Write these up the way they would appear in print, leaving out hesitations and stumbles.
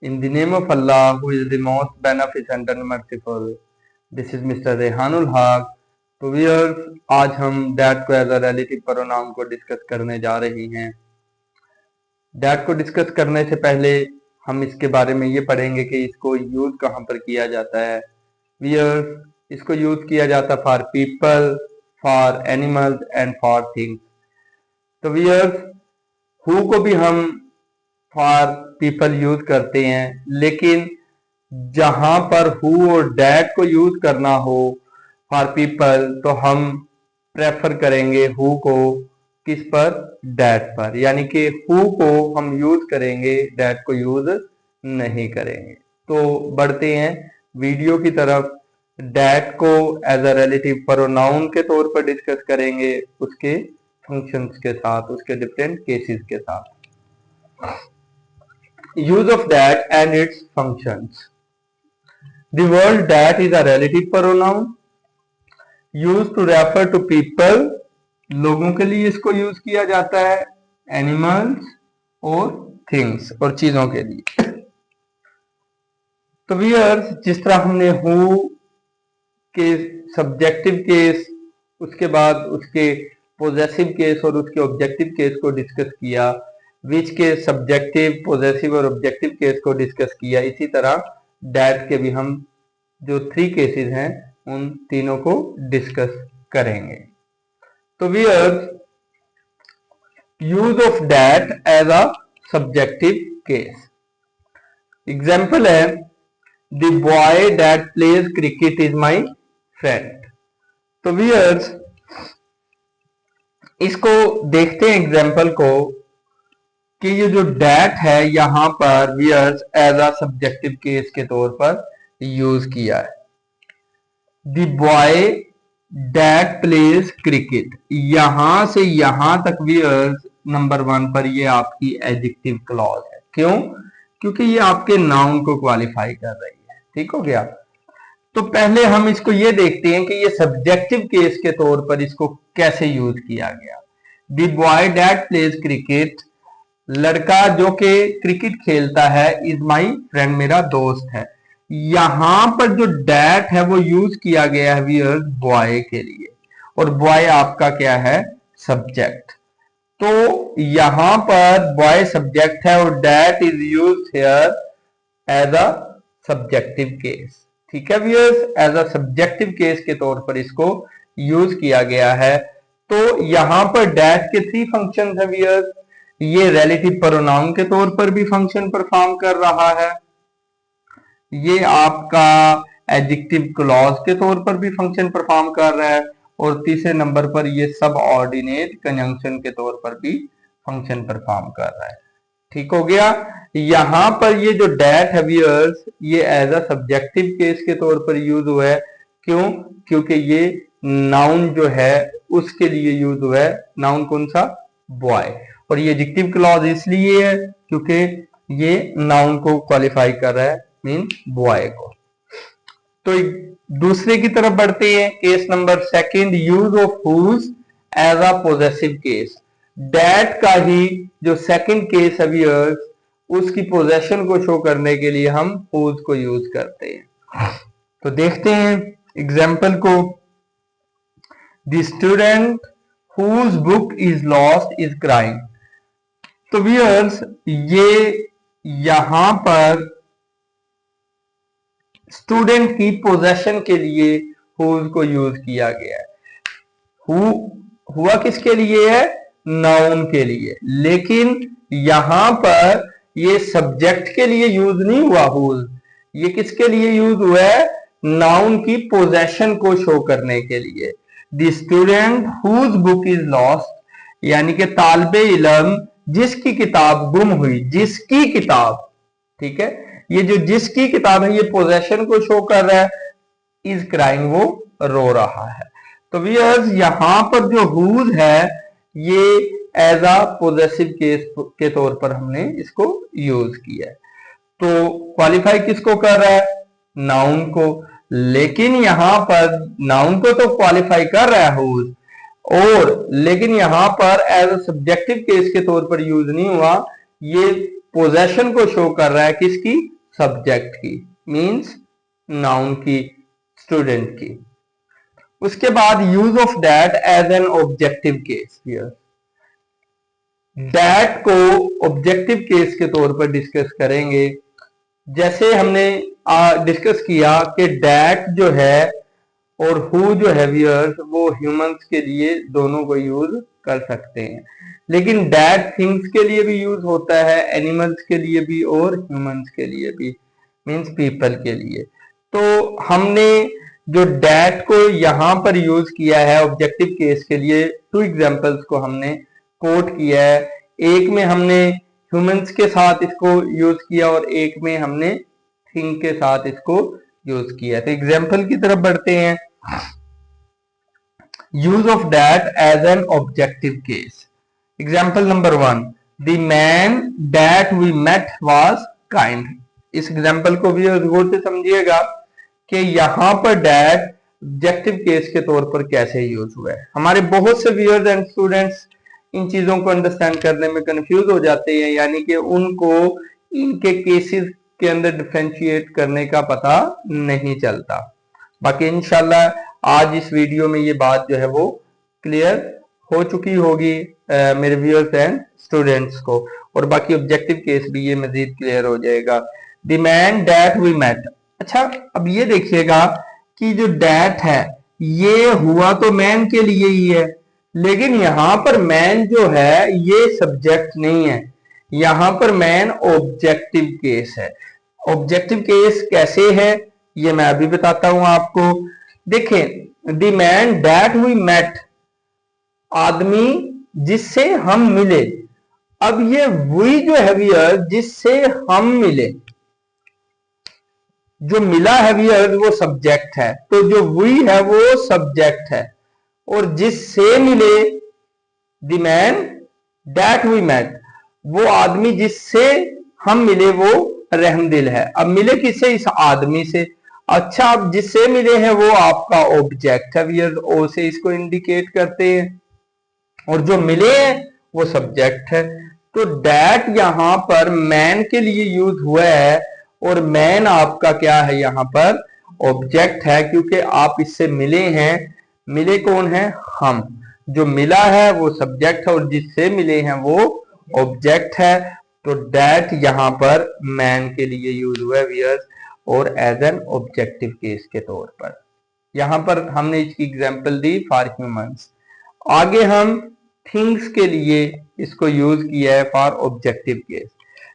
In the name of Allah, who is the most beneficent and merciful. This is Mr. Rehanul हक. तो viewers, आज हम that को as a relative pronoun को discuss करने जा रहे हैं. डैट को डिस्कस करने से पहले हम इसके बारे में ये पढ़ेंगे कि इसको यूज कहाँ पर किया जाता है. व्यूअर्स, इसको यूज किया जाता है for people, for animals and for things. तो व्यूअर्स, हु को भी हम फॉर पीपल यूज करते हैं, लेकिन जहां पर हु और डैट को यूज करना हो फॉर पीपल तो हम प्रेफर करेंगे हु को किस पर, डैट पर. यानी कि हु को हम यूज करेंगे, डैट को यूज नहीं करेंगे. तो बढ़ते हैं वीडियो की तरफ. डैट को एज अ रिलेटिव प्रोनाउन के तौर पर डिस्कस करेंगे, उसके फंक्शंस के साथ, उसके डिफरेंट केसेस के साथ. Use of that and its functions. The word that is a relative pronoun used to refer to people. लोगों के लिए इसको यूज किया जाता है, एनिमल्स और थिंग्स और चीजों के लिए. तो व्यूअर्स, जिस तरह हमने हु के सब्जेक्टिव केस, उसके बाद उसके पोजेसिव केस और उसके ऑब्जेक्टिव केस को डिस्कस किया, विच के सब्जेक्टिव, पोजेसिव और ऑब्जेक्टिव केस को डिस्कस किया, इसी तरह डैट के भी हम जो 3 केसेस हैं उन तीनों को डिस्कस करेंगे. तो viewers, use of that as a subjective case. Example है, the boy that plays cricket is my friend. तो व्यूअर्स, इसको देखते हैं एग्जाम्पल को कि ये जो डैट है यहां पर viewers as a subjective case के तौर पर यूज किया है. The boy that plays cricket, यहां से यहां तक व्यूअर्स नंबर 1 पर ये आपकी एडजेक्टिव क्लॉज है. क्यों? क्योंकि ये आपके नाउन को क्वालिफाई कर रही है. ठीक हो गया. तो पहले हम इसको ये देखते हैं कि ये सब्जेक्टिव केस के तौर पर इसको कैसे यूज किया गया. The boy that plays cricket, लड़का जो कि क्रिकेट खेलता है, इज माई फ्रेंड, मेरा दोस्त है. यहां पर जो डैट है वो यूज किया गया है व्यूअर्स बॉय के लिए, और बॉय आपका क्या है, सब्जेक्ट. तो यहां पर बॉय सब्जेक्ट है और that is use here as a subjective case. ठीक है viewers, as a subjective case के तौर पर इसको यूज किया गया है. तो यहां पर डैट के 3 फंक्शन है व्यूअर्स. ये रिलेटिव प्रोनाउन के तौर पर भी फंक्शन परफॉर्म कर रहा है, ये आपका एडजेक्टिव क्लॉज के तौर पर भी फंक्शन परफॉर्म कर रहा है, और तीसरे नंबर पर ये सब ऑर्डिनेट कंजंक्शन के तौर पर भी फंक्शन परफॉर्म कर रहा है. ठीक हो गया. यहां पर ये जो डैट है व्यूअर्स, ये एज अ सब्जेक्टिव केस के तौर पर यूज हुआ है. क्यों? क्योंकि ये नाउन जो है उसके लिए यूज हुआ है. नाउन कौन सा? बॉय. और ये एडजेक्टिव क्लॉज इसलिए है क्योंकि ये नाउन को क्वालिफाई कर रहा है, मीन बॉय को. तो दूसरे की तरफ बढ़ते हैं. Case number 2, use of whose as a possessive case. That का ही जो सेकंड केस है व्यूअर्स, उसकी पोजेशन को शो करने के लिए हम हुज को यूज करते हैं. तो देखते हैं एग्जाम्पल को. The student whose book is lost is crying. तो व्यूअर्स, ये यहां पर स्टूडेंट की पोजेशन के लिए हुज को यूज किया गया है. हुआ किसके लिए है? नाउन के लिए. लेकिन यहां पर ये सब्जेक्ट के लिए यूज नहीं हुआ हुज. ये किसके लिए यूज हुआ है? नाउन की पोजेशन को शो करने के लिए. The student whose book is lost, यानी कि तालिबे इल्म जिसकी किताब गुम हुई, जिसकी किताब. ठीक है, ये जो जिसकी किताब है ये पोजेशन को शो कर रहा है. इज क्राइंग, वो रो रहा है. तो व्यूअर्स, यहां पर जो हुज है ये एज अ पोजेसिव केस के तौर पर हमने इसको यूज किया है. तो क्वालिफाई किसको कर रहा है? नाउन को. लेकिन यहां पर नाउन को तो क्वालिफाई कर रहा है हुज, और लेकिन यहां पर एज अ सब्जेक्टिव केस के तौर पर यूज नहीं हुआ. ये पोजेशन को शो कर रहा है, किसकी? सब्जेक्ट की, मींस नाउन की, स्टूडेंट की। उसके बाद use of that as an objective case. That को ऑब्जेक्टिव केस के तौर पर डिस्कस करेंगे। जैसे हमने डिस्कस किया कि दैट जो है और हु जो है व्यूअर्स, वो ह्यूमंस के लिए दोनों को यूज कर सकते हैं, लेकिन दैट थिंग्स के लिए भी यूज होता है, एनिमल्स के लिए भी और ह्यूमंस के लिए भी, मींस पीपल के लिए। तो हमने जो दैट को यहां पर यूज किया है ऑब्जेक्टिव केस के लिए, 2 एग्जांपल्स को हमने कोट किया है। एक में हमने ह्यूमंस के साथ इसको यूज किया और एक में हमने थिंग के साथ इसको यूज किया। तो एग्जांपल की तरफ बढ़ते हैं। Use of that as an objective case. Example number 1, the man that we met was kind. इस एग्जांपल को भी गौर से समझिएगा कि यहां पर दैट ऑब्जेक्टिव केस के तौर पर कैसे यूज हुआ है। हमारे बहुत से व्यूअर्स एंड स्टूडेंट्स इन चीजों को अंडरस्टैंड करने में कंफ्यूज हो जाते हैं, यानी कि उनको इनके केसेस के अंदर डिफरेंशिएट करने का पता नहीं चलता। बाकी इंशाल्लाह आज इस वीडियो में ये बात जो है वो क्लियर हो चुकी होगी मेरे व्यूअर्स एंड स्टूडेंट्स को, और बाकी ऑब्जेक्टिव केस भी ये मजीद क्लियर हो जाएगा। The man that we met. अच्छा, अब ये देखिएगा कि जो दैट है ये हुआ तो मैन के लिए ही है, लेकिन यहां पर मैन जो है ये सब्जेक्ट नहीं है, यहां पर मैन ऑब्जेक्टिव केस है। ऑब्जेक्टिव केस कैसे है ये मैं अभी बताता हूं आपको। देखें, the man that we met, आदमी जिससे हम मिले। अब ये वी जो है व्यूअर, जिससे हम मिले, जो मिला है व्यूअर वो सब्जेक्ट है, तो जो वी है वो सब्जेक्ट है, और जिससे मिले the man that we met, वो आदमी जिससे हम मिले वो रहमदिल है। अब मिले किससे? इस आदमी से। अच्छा, अब जिससे मिले हैं वो आपका ऑब्जेक्ट है व्यूअर, ओ से इसको इंडिकेट करते हैं, और जो मिले हैं वो सब्जेक्ट है। तो दैट यहां पर मैन के लिए यूज हुआ है, और मैन आपका क्या है यहां पर? ऑब्जेक्ट है, क्योंकि आप इससे मिले हैं। मिले कौन है? हम। जो मिला है वो सब्जेक्ट है और जिससे मिले हैं वो ऑब्जेक्ट है। तो दैट यहां पर मैन के लिए यूज हुआ है व्यूअर्स, और एज एन ऑब्जेक्टिव केस के तौर पर। यहां पर हमने इसकी एग्जांपल दी फॉर ह्यूमंस। आगे हम थिंग्स के लिए इसको यूज किया है for objective case.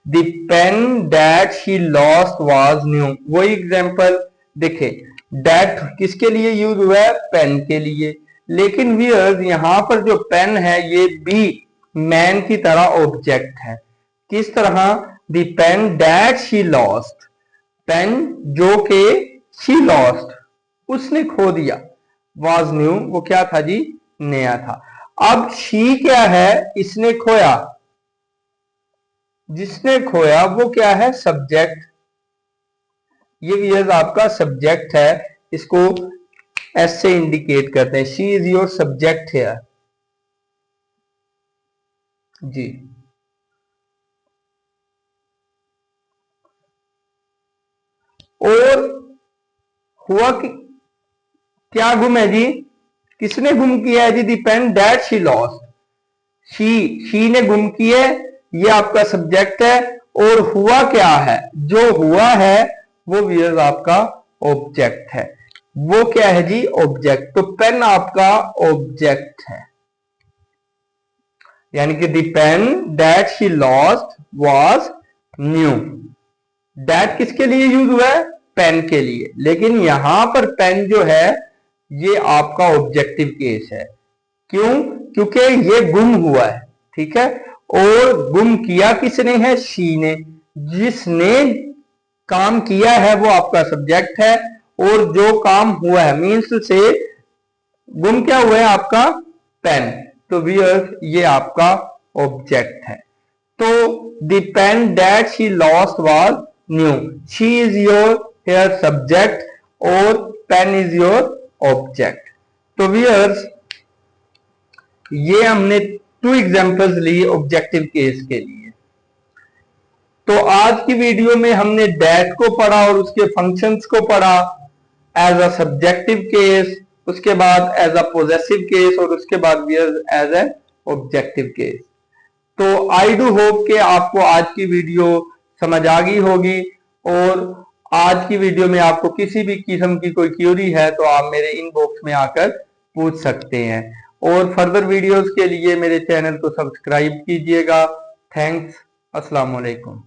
The pen that she lost was new. वही एग्जांपल देखे, दैट किसके लिए यूज हुआ है? पेन के लिए। लेकिन व्यूअर्स यहां पर जो पेन है ये भी मैन की तरह ऑब्जेक्ट है। किस तरह? The pen that she lost, pen जो के शी लॉस्ट, उसने खो दिया, वाज न्यू, वो क्या था जी? नया था। अब शी क्या है? इसने खोया, जिसने खोया वो क्या है? सब्जेक्ट। ये व्यूअर्स आपका सब्जेक्ट है, इसको एस से इंडिकेट करते हैं। शी इज योर सब्जेक्ट है जी। और हुआ कि क्या गुम है जी? किसने गुम किया है जी? The pen that she lost, she ने गुम किया, ये आपका सब्जेक्ट है। और हुआ क्या है? जो हुआ है वो व्यूअर्स आपका ऑब्जेक्ट है। वो क्या है जी? ऑब्जेक्ट। तो पेन आपका ऑब्जेक्ट है, यानी कि the pen that she lost was new. That किसके लिए यूज हुआ है? पेन के लिए। लेकिन यहां पर पेन जो है ये आपका ऑब्जेक्टिव केस है। क्यों? क्योंकि ये गुम हुआ है, ठीक है, और गुम किया किसने है? शी ने। जिसने काम किया है वो आपका सब्जेक्ट है, और जो काम हुआ है मीन्स से गुम क्या हुआ है? आपका पेन। तो व्यूअर्स ये आपका ऑब्जेक्ट है। तो the pen that she lost was new, she is your here subject और पेन इज योर ऑब्जेक्ट। तो व्यूअर्स ये हमने 2 एग्जांपल्स ली ऑब्जेक्टिव केस के लिए। तो आज की वीडियो में हमने डेट को पढ़ा और उसके फंक्शंस को पढ़ा एज अ सब्जेक्टिव केस, उसके बाद एज अ पोजेसिव केस और उसके बाद एज ए ऑब्जेक्टिव केस। तो आई डू होप कि आपको आज की वीडियो समझ आ गई होगी, और आज की वीडियो में आपको किसी भी किस्म की कोई क्यूरी है तो आप मेरे इनबॉक्स में आकर पूछ सकते हैं, और फर्दर वीडियोस के लिए मेरे चैनल को सब्सक्राइब कीजिएगा। थैंक्स, अस्सलाम वालेकुम।